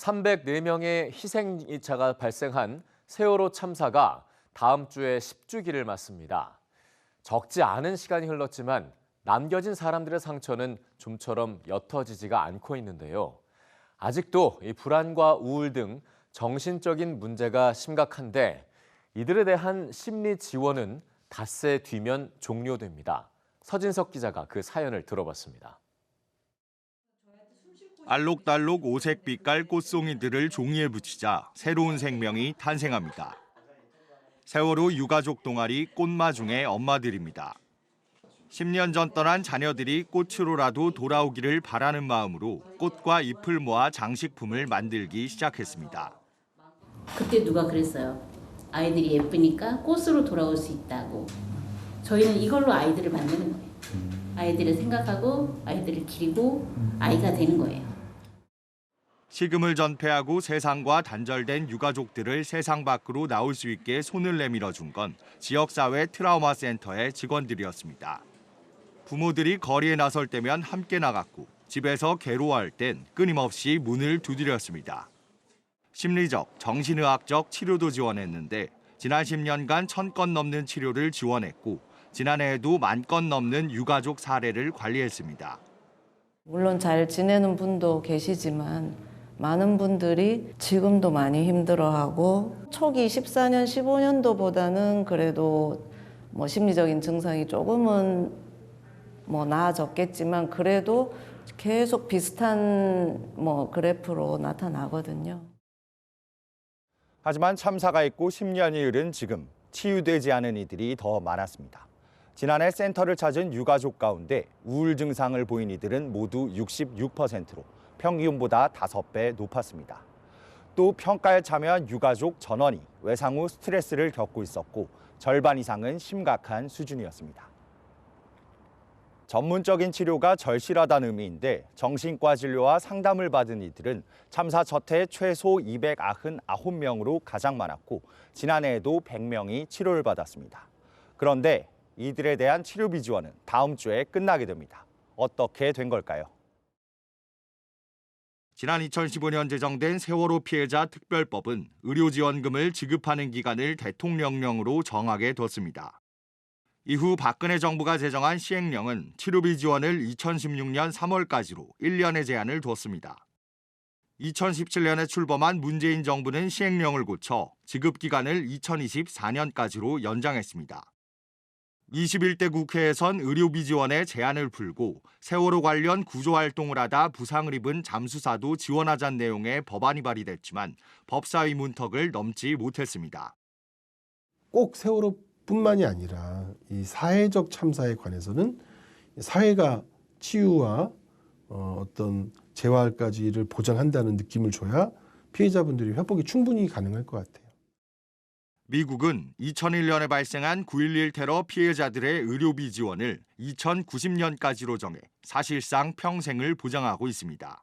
304명의 희생자가 발생한 세월호 참사가 다음 주에 10주기를 맞습니다. 적지 않은 시간이 흘렀지만 남겨진 사람들의 상처는 좀처럼 옅어지지가 않고 있는데요. 아직도 이 불안과 우울 등 정신적인 문제가 심각한데 이들에 대한 심리 지원은 닷새 뒤면 종료됩니다. 서진석 기자가 그 사연을 들어봤습니다. 알록달록 오색 빛깔 꽃송이들을 종이에 붙이자 새로운 생명이 탄생합니다. 세월호 유가족 동아리 꽃마중의 엄마들입니다. 10년 전 떠난 자녀들이 꽃으로라도 돌아오기를 바라는 마음으로 꽃과 잎을 모아 장식품을 만들기 시작했습니다. 그때 누가 그랬어요. 아이들이 예쁘니까 꽃으로 돌아올 수 있다고. 저희는 이걸로 아이들을 만드는 거예요. 아이들을 생각하고 아이들을 기리고 아이가 되는 거예요. 식음을 전폐하고 세상과 단절된 유가족들을 세상 밖으로 나올 수 있게 손을 내밀어 준 건 지역사회 트라우마 센터의 직원들이었습니다. 부모들이 거리에 나설 때면 함께 나갔고 집에서 괴로워할 땐 끊임없이 문을 두드렸습니다. 심리적, 정신의학적 치료도 지원했는데 지난 10년간 1000건 넘는 치료를 지원했고 지난해에도 10,000건 넘는 유가족 사례를 관리했습니다. 물론 잘 지내는 분도 계시지만 많은 분들이 지금도 많이 힘들어하고 초기 14년, 15년도보다는 그래도 심리적인 증상이 조금은 나아졌겠지만 그래도 계속 비슷한 그래프로 나타나거든요. 하지만 참사가 있고 10년이 흐른 지금 치유되지 않은 이들이 더 많았습니다. 지난해 센터를 찾은 유가족 가운데 우울 증상을 보인 이들은 모두 66%로 평균보다 5배 높았습니다. 또 평가에 참여한 유가족 전원이 외상 후 스트레스를 겪고 있었고 절반 이상은 심각한 수준이었습니다. 전문적인 치료가 절실하다는 의미인데 정신과 진료와 상담을 받은 이들은 참사 첫해 최소 299명으로 가장 많았고 지난해에도 100명이 치료를 받았습니다. 그런데 이들에 대한 치료비 지원은 다음 주에 끝나게 됩니다. 어떻게 된 걸까요? 지난 2015년 제정된 세월호 피해자 특별법은 의료지원금을 지급하는 기간을 대통령령으로 정하게 뒀습니다. 이후 박근혜 정부가 제정한 시행령은 치료비 지원을 2016년 3월까지로 1년의 제한을 뒀습니다. 2017년에 출범한 문재인 정부는 시행령을 고쳐 지급 기간을 2024년까지로 연장했습니다. 21대 국회에선 의료비 지원에 제한을 풀고 세월호 관련 구조활동을 하다 부상을 입은 잠수사도 지원하자는 내용의 법안이 발의됐지만 법사위 문턱을 넘지 못했습니다. 꼭 세월호뿐만이 아니라 이 사회적 참사에 관해서는 사회가 치유와 어떤 재활까지를 보장한다는 느낌을 줘야 피해자분들이 회복이 충분히 가능할 것 같아요. 미국은 2001년에 발생한 9.11 테러 피해자들의 의료비 지원을 2090년까지로 정해 사실상 평생을 보장하고 있습니다.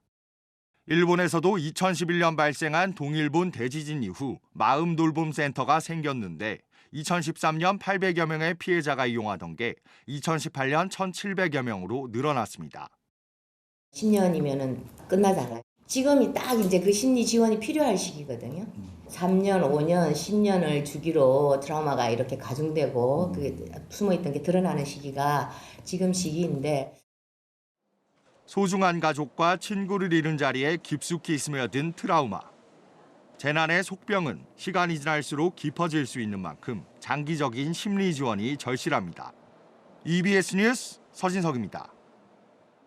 일본에서도 2011년 발생한 동일본 대지진 이후 마음돌봄센터가 생겼는데 2013년 800여 명의 피해자가 이용하던 게 2018년 1,700여 명으로 늘어났습니다. 10년이면은 끝나잖아요. 지금이 딱 이제 그 심리 지원이 필요할 시기거든요. 3년, 5년, 10년을 주기로 트라우마가 이렇게 가중되고 그게 숨어있던 게 드러나는 시기가 지금 시기인데 소중한 가족과 친구를 잃은 자리에 깊숙이 스며든 트라우마. 재난의 속병은 시간이 지날수록 깊어질 수 있는 만큼 장기적인 심리 지원이 절실합니다. EBS 뉴스 서진석입니다.